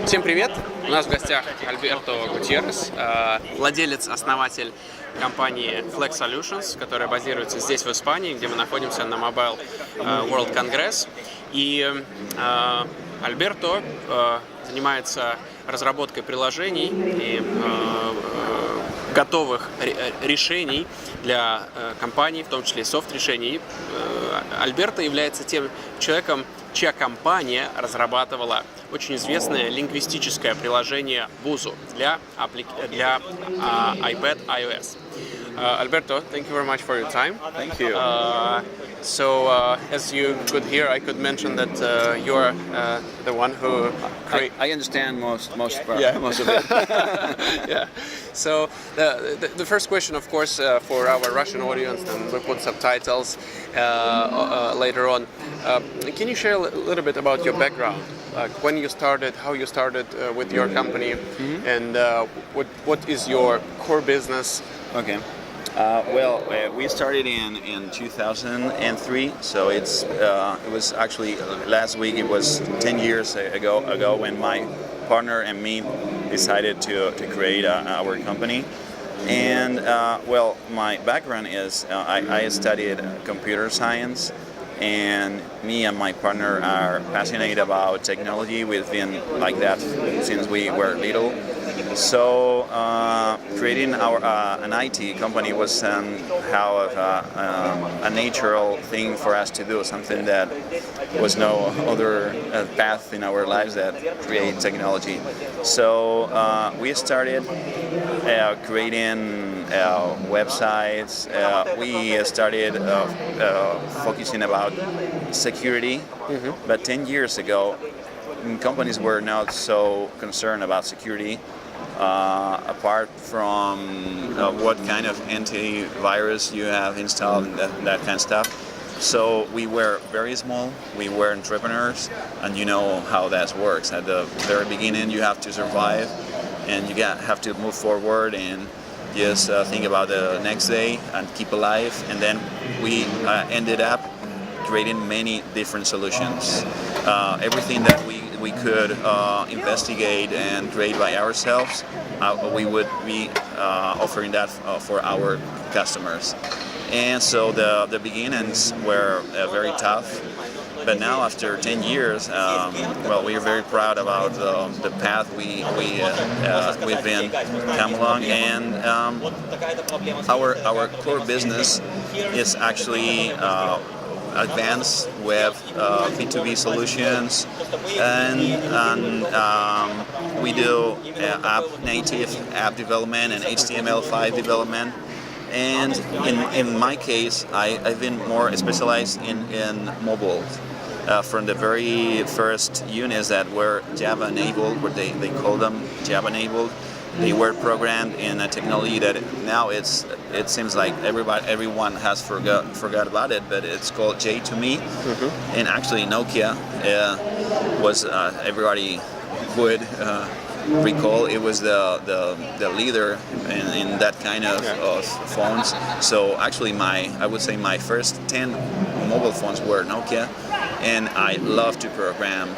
Всем привет! У нас в гостях Альберто Мартинез, владелец, основатель компании Flex Solutions, которая базируется здесь, в Испании, где мы находимся на Mobile World Congress. И Альберто занимается разработкой приложений и готовых решений для компаний, в том числе софт-решений. Альберто является тем человеком, чья компания разрабатывала очень известное лингвистическое приложение Busuu для iPad iOS. Alberto, thank you very much for your time. Thank you. As you could hear, I could mention that you're the one who I understand most of it. Yeah. So the first question, of course, for our Russian audience, and we'll put subtitles later on. Can you share a little bit about your background, like when you started, how you started with your company, and what is your core business? Okay. We started in 2003, so it was actually last week. It was 10 years ago when my partner and me decided to create our company. And my background is I studied computer science, and me and my partner are passionate about technology. We've been like that since we were little. So creating an IT company was somehow a natural thing for us to do, something that was no other path in our lives that create technology. So we started creating websites. We started focusing about security, but 10 years ago companies were not so concerned about security. Apart from what kind of antivirus you have installed and that kind of stuff. So we were very small, we were entrepreneurs, and you know how that works. At the very beginning you have to survive and you have to move forward and just think about the next day and keep alive. And then we ended up creating many different solutions. Everything that we could investigate and create by ourselves, we would be offering that for our customers. And so the beginnings were very tough, but now after 10 years, we are very proud about the path we've been come along. And our core business is actually advanced web B2B solutions, and we do native app development and HTML5 development. And in my case, I've been more specialized in mobile. From the very first units that were Java enabled, what they call them Java enabled, they were programmed in a technology that now it seems like everyone has forgot about it, but it's called J2Me. And actually Nokia was everybody would recall it was the leader in that kind of phones. So actually I would say my first 10 mobile phones were Nokia, and I love to program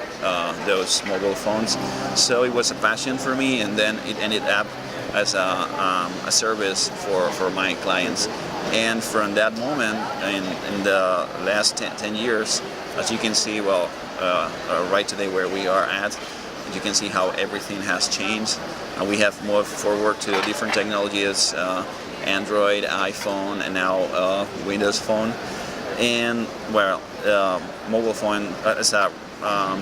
those mobile phones. So it was a passion for me, and then it ended up as a service for my clients. And from that moment, in the last 10 years, as you can see, right today where we are at, you can see how everything has changed. We have moved forward to different technologies, Android, iPhone, and now Windows Phone. And mobile phone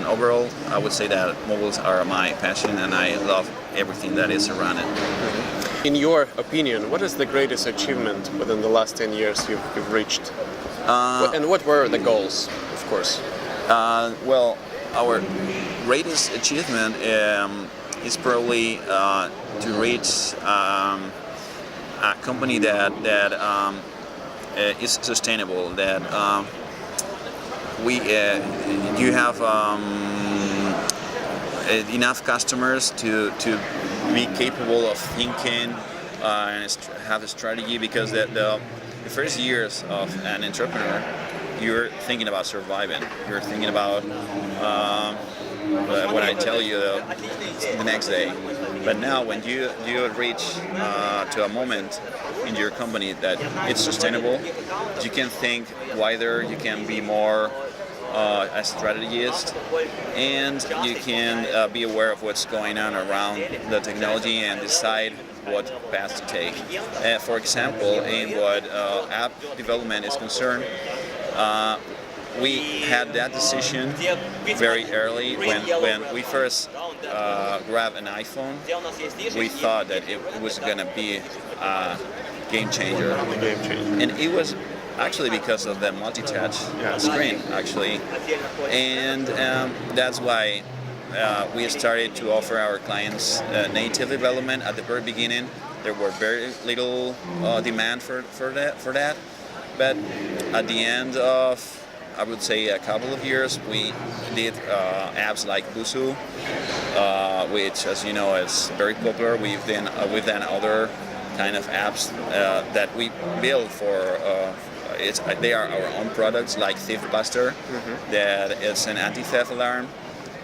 overall, I would say that mobiles are my passion, and I love everything that is around it. In your opinion, what is the greatest achievement within the last 10 years you've reached? And what were the goals, of course? Our greatest achievement is probably to reach a company that is sustainable. That you have enough customers to be capable of thinking and have a strategy, because the first years of an entrepreneur, you're thinking about surviving. You're thinking about what I tell you the next day. But now, when you reach to a moment in your company that it's sustainable, you can think wider, you can be more a strategist, and you can be aware of what's going on around the technology and decide what path to take. For example, in what app development is concerned, we had that decision very early when we first grabbed an iPhone. We thought that it was going to be a game changer. And it was actually because of the multi-touch screen, actually. And that's why we started to offer our clients native development at the very beginning. There were very little demand for that. But at the end of, I would say, a couple of years, we did apps like Busuu, which, as you know, is very popular. We've done other kind of apps that we build for. They are our own products, like Thief Buster, that is an anti-theft alarm.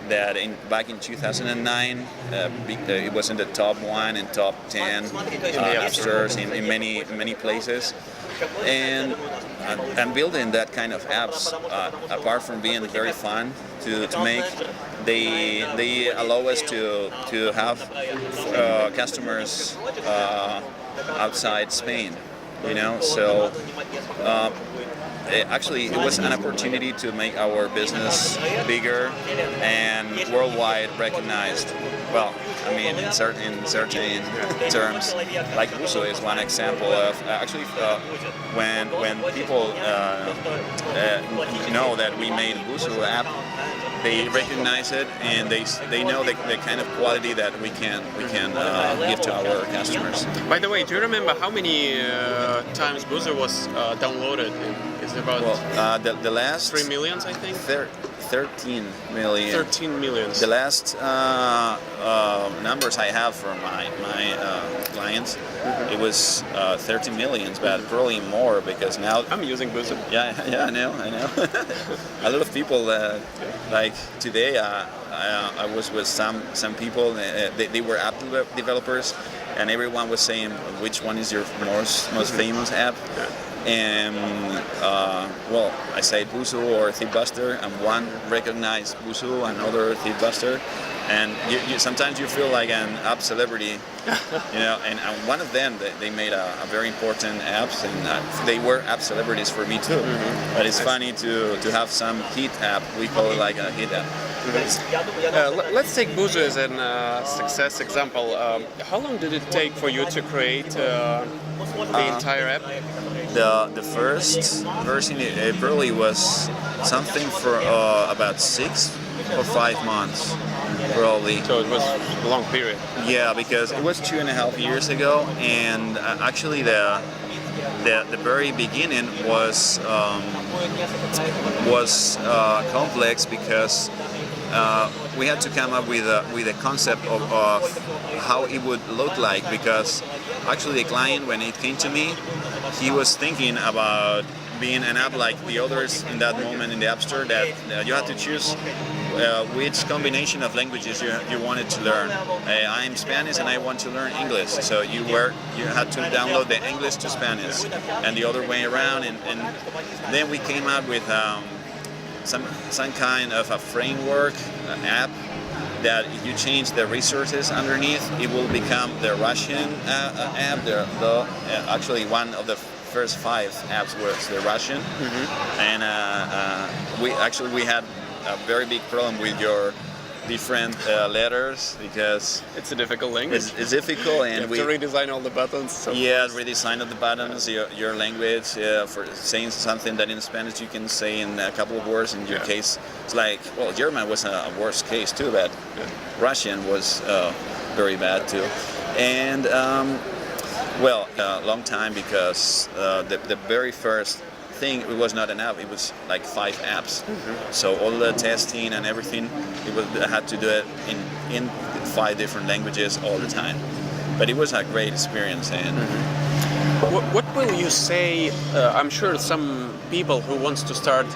That back in 2009, it was in the top 1 and top 10 app stores in many places. And building that kind of apps, apart from being very fun to make, they allow us to have customers outside Spain, you know. So actually, it was an opportunity to make our business bigger and worldwide recognized. Well, I mean, in certain terms, like Busuu is one example of actually when people know that we made Busuu app, they recognize it and they know the kind of quality that we can give to our customers. By the way, do you remember how many times Busuu was downloaded? Is it about the last 3 million, I think? 13 million. 13 million. The last numbers I have from my clients, it was 30 millions, but probably more because now I'm using Busuu. Yeah, I know. A lot of people like today. I was with some people. They were app developers, and everyone was saying which one is your most famous app. And well, I say Busuu or Thief Buster, and one recognized Busuu, another Thief Buster, and you sometimes you feel like an app celebrity, you know. And one of them, they made a very important apps, and they were app celebrities for me too. But it's funny to have some hit app. We call it like a hit app. Let's take Busuu as a success example. How long did it take for you to create the entire app? The first version probably was something for about 6 or 5 months, probably. So it was a long period. Yeah, because it was 2.5 years ago, and actually the very beginning was complex because we had to come up with a concept of how it would look like, because actually the client, when it came to me, he was thinking about being an app like the others in that moment in the App Store, that you had to choose which combination of languages you wanted to learn. I'm Spanish and I want to learn English, so you had to download the English to Spanish and the other way around, and then we came out with some kind of a framework, an app, that if you change the resources underneath, it will become the Russian app. Actually, one of the first 5 apps was the Russian, and we had a very big problem with your different letters, because it's a difficult language. It's difficult, and you have to redesign all the buttons. So redesign all the buttons, your language, for saying something that in Spanish you can say in a couple of words. In your case, it's like, well, German was a worse case too, but Russian was very bad too. And well, long time, because the very first thing, it was not an app, it was like 5 apps. So all the testing and everything, I had to do it in 5 different languages all the time. But it was a great experience. And what will you say? I'm sure some people who wants to start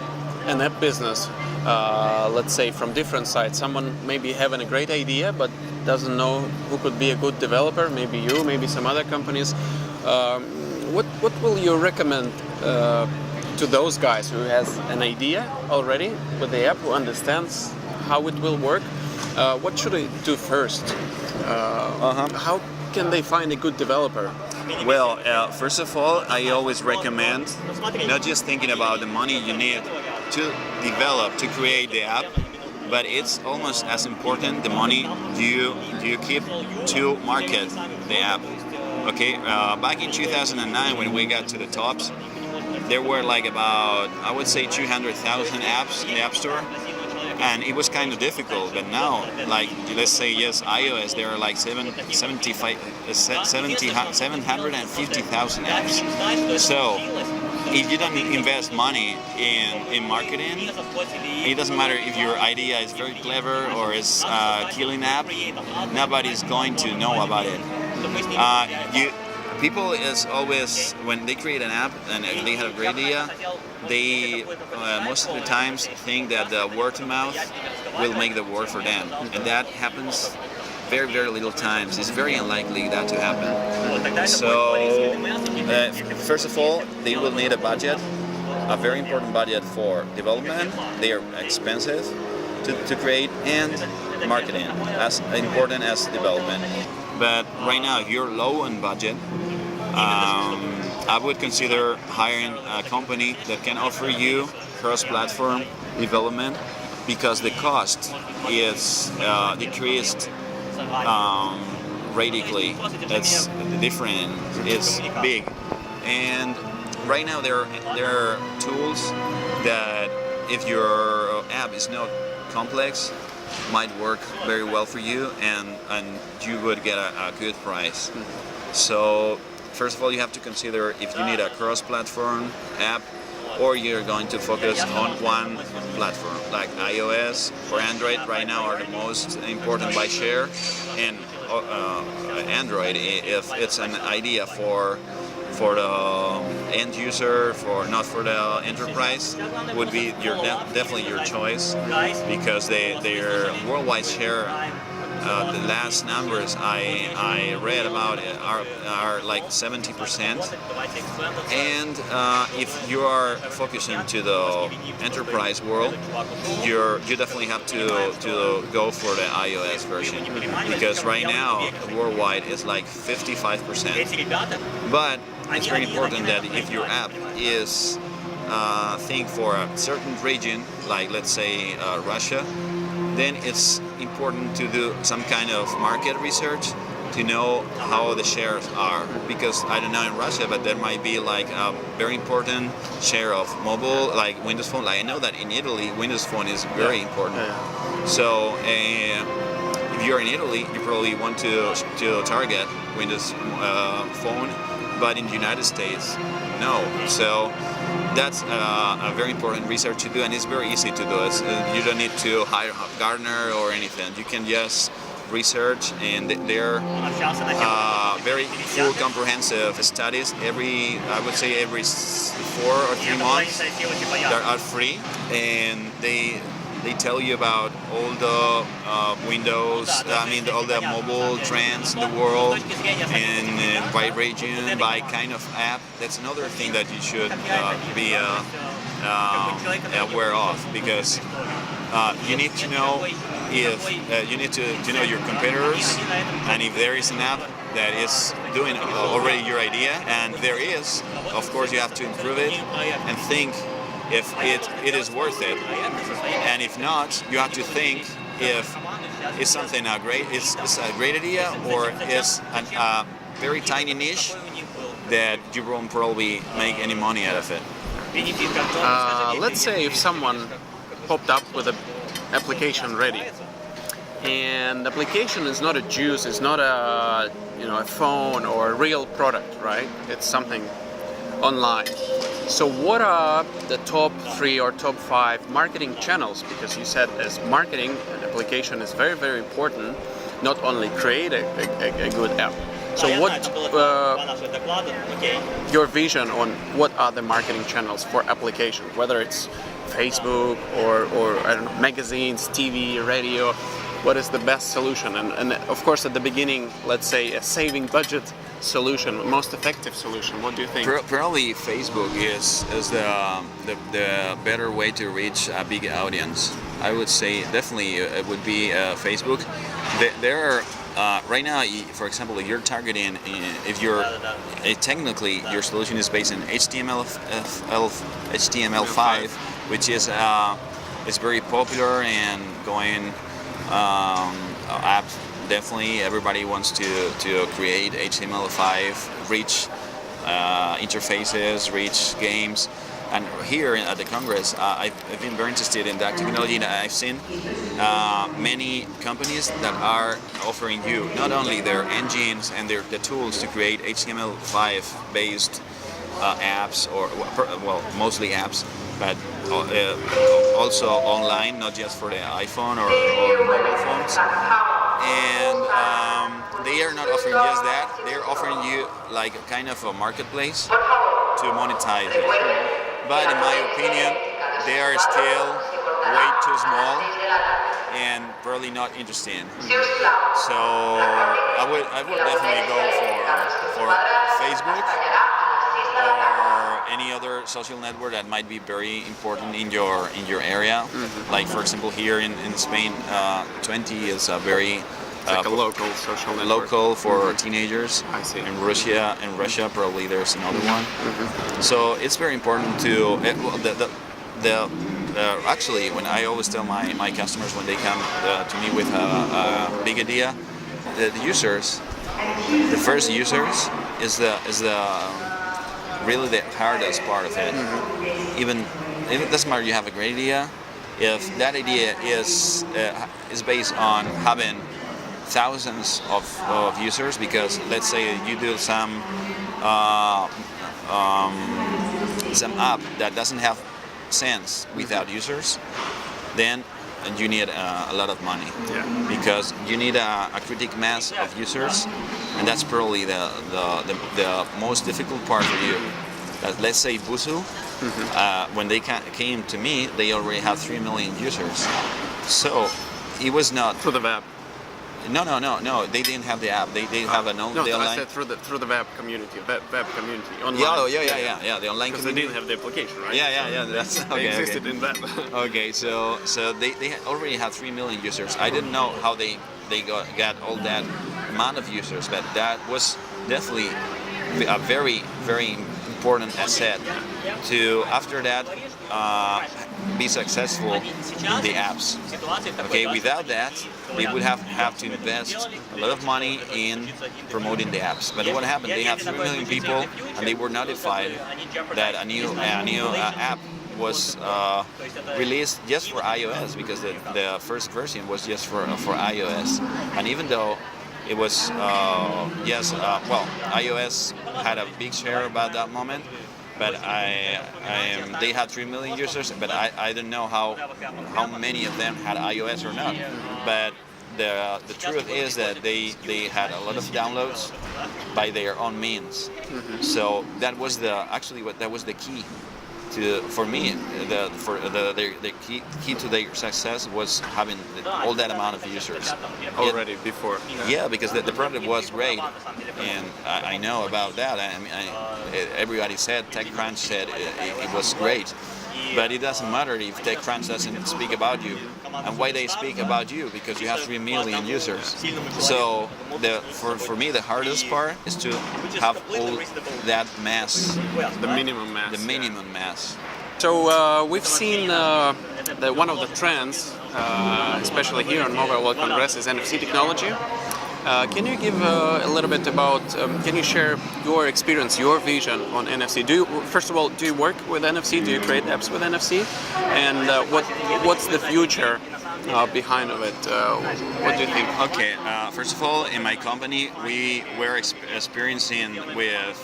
an app business let's say from different sides. Someone maybe having a great idea but doesn't know who could be a good developer. Maybe you, maybe some other companies. What will you recommend to those guys who has an idea already with the app, who understands how it will work? What should they do first? How can they find a good developer? Well, first of all, I always recommend not just thinking about the money you need to develop, to create the app, but it's almost as important the money you keep to market the app. Okay, back in 2009 when we got to the tops, there were like about, I would say, 200,000 apps in the App Store. And it was kind of difficult, but now, like, let's say, yes, iOS, there are like 750,000 apps. So, if you don't invest money in marketing, it doesn't matter if your idea is very clever or is a killing app, nobody's going to know about it. People is always, when they create an app and they have a great idea, they most of the times think that the word of mouth will make the work for them, and that happens very, very little times. It's very unlikely that to happen. So first of all, they will need a budget, a very important budget for development. They are expensive to create, and marketing as important as development. But right now, if you're low on budget, I would consider hiring a company that can offer you cross-platform development, because the cost is decreased radically. It's different. It's big, and right now there are tools that, if your app is not complex, might work very well for you, and you would get a good price. So first of all, you have to consider if you need a cross-platform app, or you're going to focus on one platform, like iOS or Android right now are the most important by share, and Android, if it's an idea for the end user, not for the enterprise, would be definitely your choice, because their worldwide share, the last numbers I read about it are like 70%. And if you are focusing to the enterprise world, you definitely have to go for the iOS version, because right now worldwide is like 55%. But it's very important that if your app is think for a certain region, like let's say Russia, then it's important to do some kind of market research to know how the shares are, because I don't know in Russia, but there might be like a very important share of mobile, like Windows Phone. Like I know that in Italy, Windows Phone is very important. So if you're in Italy, you probably want to target Windows Phone, but in the United States, no. So that's a very important research to do, and it's very easy to do. You don't need to hire a Gartner or anything. You can just research, and they're very full, comprehensive studies. I would say every 4 or 3 months, they are free, and they tell you about all the Windows, all the mobile trends in the world, and by region, by kind of app. That's another thing that you should be aware of, because you need to know if you need to know your competitors, and if there is an app that is doing already your idea, and there is, of course you have to improve it and think if it is worth it, and if not, you have to think if it's something it's a great idea, or it's a very tiny niche that you won't probably make any money out of it. Let's say if someone popped up with an application ready, and the application is not a juice, it's not a phone or a real product, right? It's something online. So what are the top 3 or top 5 marketing channels? Because you said as marketing, an application is very, very important, not only create a good app. So what your vision on what are the marketing channels for applications, whether it's Facebook or I don't know, magazines, TV, radio? What is the best solution? And of course, at the beginning, let's say a saving budget solution, most effective solution. What do you think? Probably Facebook is the better way to reach a big audience. I would say definitely it would be Facebook. There are right now, for example, if you're targeting, if you're technically your solution is based in HTML5, which is very popular and going app. Definitely, everybody wants to create HTML5 rich interfaces, rich games. And here at the Congress, I've been very interested in that technology. I've seen many companies that are offering you not only their engines and the tools to create HTML5 based apps, or well, mostly apps, but also online, not just for the iPhone or mobile phones. And they are not offering just that. They're offering you like a kind of a marketplace to monetize it. But in my opinion, they are still way too small and probably not interesting. So I would definitely go for Facebook or any other social network that might be very important in your area. Mm-hmm. Like for example, here in Spain, 20 is a very like a local social network. Local for teenagers. I see. In Russia, probably there's another one. Mm-hmm. So it's very important to actually, when I always tell my customers when they come to me with a big idea, the users, the first users is the really the hardest part of it. Mm-hmm. Even if it doesn't matter, you have a great idea. If that idea is based on having thousands of users, because let's say you do some app that doesn't have sense without users, then you need a lot of money. Yeah. Because you need a critical mass of users, and that's probably the most difficult part for you. Let's say Busuu, mm-hmm. When they came to me, they already had 3 million users. So it was not for the web. No. They didn't have the app. They have an online. No, I said through the web community, web community, online. Yeah. The online because community. Because they didn't have the application, right? Yeah. That's okay. They existed in web. Okay, so they already had 3 million users. I didn't know how they got all that amount of users, but that was definitely a very, very important asset to after that be successful in the apps. Okay, without that, they would have to invest a lot of money in promoting the apps. But what happened? They have 3 million people, and they were notified that a new app was released just for iOS, because the first version was just for iOS. And even though it was iOS had a big share about that moment, but they had 3 million users, but I don't know how many of them had iOS or not. But the truth is that they had a lot of downloads by their own means. Mm-hmm. So that was the key for me. The key to their success was having all that amount of users already before. Yeah, because the product was great, and I know about that. I mean, everybody said, TechCrunch said it was great, but it doesn't matter if TechCrunch doesn't speak about you. And why they speak about you? Because you have 3 million users. So for me, the hardest part is to have all that mass, the minimum mass. The minimum mass. So we've seen that one of the trends, especially here on Mobile World Congress, is NFC technology. Can you give a little bit about? Can you share your experience, your vision on NFC? First of all, do you work with NFC? Do you create apps with NFC? And what's the future behind of it? What do you think? Okay. First of all, in my company, we were experiencing with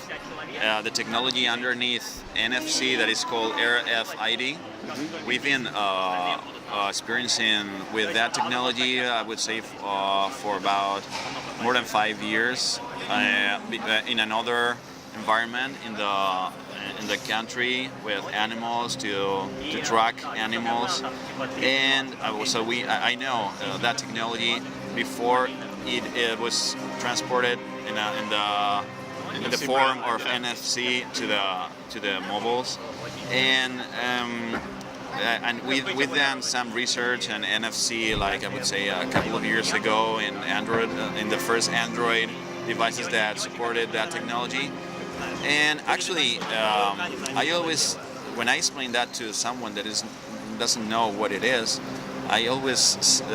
the technology underneath NFC that is called RFID. Mm-hmm. We've been experiencing with that technology, I would say, for about more than 5 years in another environment in in the country with animals to track animals, and I know that technology before it was transported in the form of NFC to the mobiles, and we've done some research on NFC, like I would say a couple of years ago in Android, in the first Android devices that supported that technology. And actually, I always, when I explain that to someone that doesn't know what it is, I always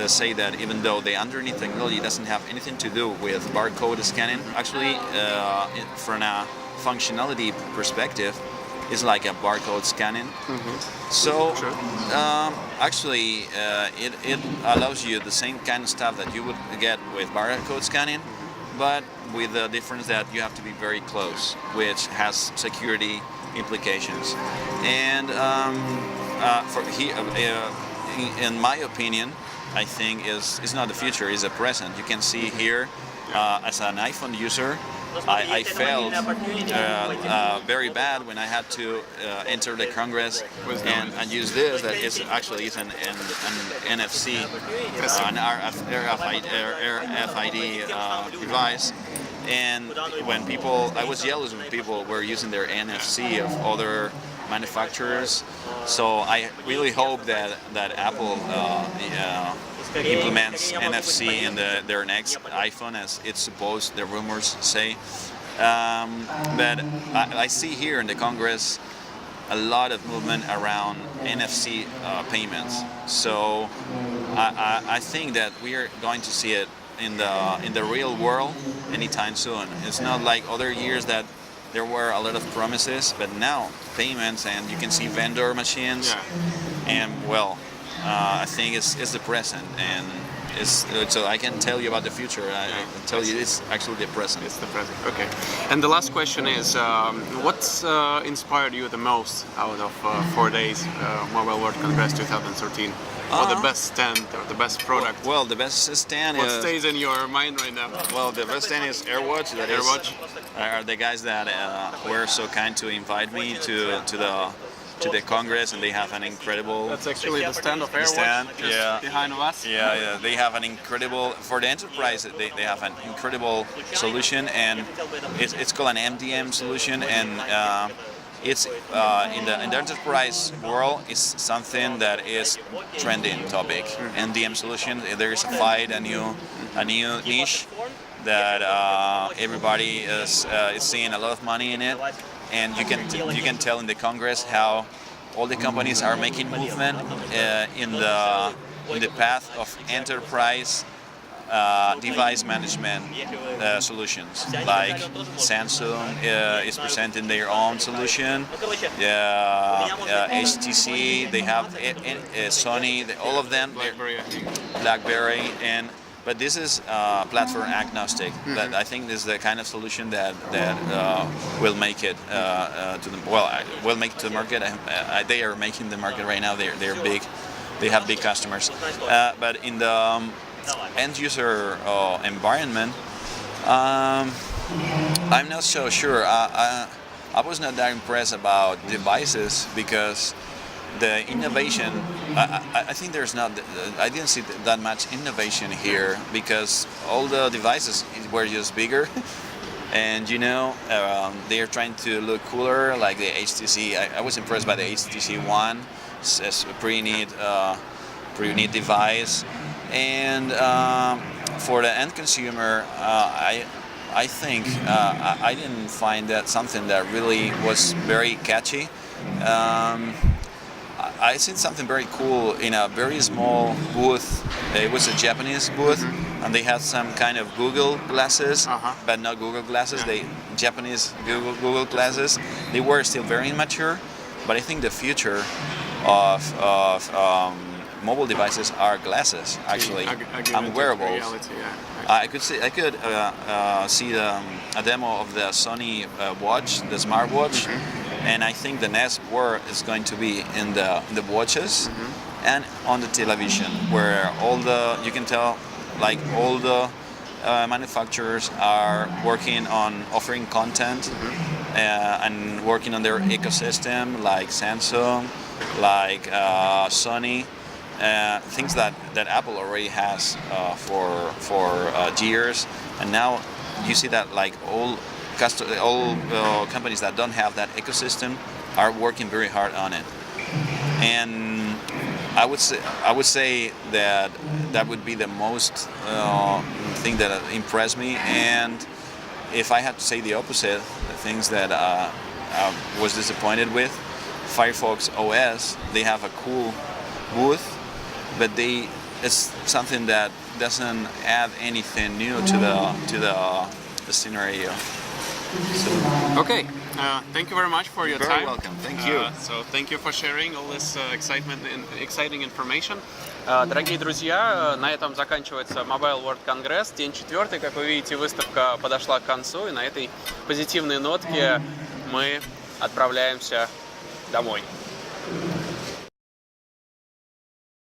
say that even though the underneath technology doesn't have anything to do with barcode scanning, actually, from a functionality perspective, it's like a barcode scanning. Mm-hmm. So, sure. Actually, it allows you the same kind of stuff that you would get with barcode scanning, but with the difference that you have to be very close, which has security implications. And in my opinion, I think is not the future, is the present. You can see here, as an iPhone user, I felt very bad when I had to enter the Congress and use this. That is actually an NFC, an RFID device. And when I was jealous when people were using their NFC of other manufacturers. So I really hope that Apple implements NFC in their next iPhone, as it's supposed, the rumors say. But I see here in the Congress a lot of movement around NFC payments. So I think that we are going to see it in the real world anytime soon. It's not like other years that there were a lot of promises, but now payments, and you can see vendor machines, and well, I think it's the present, and so I can tell you about the future. I can tell you it's actually the present. It's the present. Okay. And the last question is, what's inspired you the most out of 4 days Mobile World Congress 2013? Or the best stand or the best product? Well, the best stand what stays in your mind right now? Well, the best stand is AirWatch. AirWatch are the guys that were so kind to invite me to the Congress, and they have an incredible. That's actually the stand of AirWatch. Yeah. Behind us. Yeah. They have an incredible, for the enterprise. They have an incredible solution, and it's called an MDM solution, and. It's in the enterprise world is something that is trending topic. MDM solution. There is a fight, a new niche that everybody is seeing a lot of money in it, and you can tell in the Congress how all the companies are making movement in the path of enterprise. Device management solutions, like Samsung is presenting their own solution, HTC, they have Sony, all of them, BlackBerry, but this is platform agnostic. That I think this is the kind of solution that will make it will make it to the market. They are making the market right now. They're big. They have big customers, but in the end user environment, I'm not so sure. I was not that impressed about devices because the innovation, I think I didn't see that much innovation here because all the devices were just bigger, and they are trying to look cooler, like the HTC. I was impressed by the HTC One. It's a pretty neat device. And for the end consumer, I think I didn't find that something that really was very catchy. I seen something very cool in a very small booth. It was a Japanese booth, and they had some kind of Google glasses, but not Google glasses. They Japanese Google glasses. They were still very immature, but I think the future of mobile devices are glasses, actually, and wearables. Reality, I could see a demo of the Sony watch, the smartwatch, and I think the next war is going to be in the watches and on the television, where you can tell, like all the manufacturers are working on offering content and working on their ecosystem, like Samsung, like Sony, things that Apple already has for years, and now you see that like all companies that don't have that ecosystem are working very hard on it. And I would say that would be the most thing that impressed me. And if I had to say the opposite, the things that I was disappointed with, Firefox OS, they have a cool booth, but it's something that doesn't add anything new to the scenario. So, Okay, thank you very much for your very time. welcome. Thank you. So thank you for sharing all this exciting information. Дорогие друзья, на этом заканчивается Mobile World Congress, день 4. Как вы видите, выставка подошла к концу, и на этой позитивной нотке мы отправляемся домой.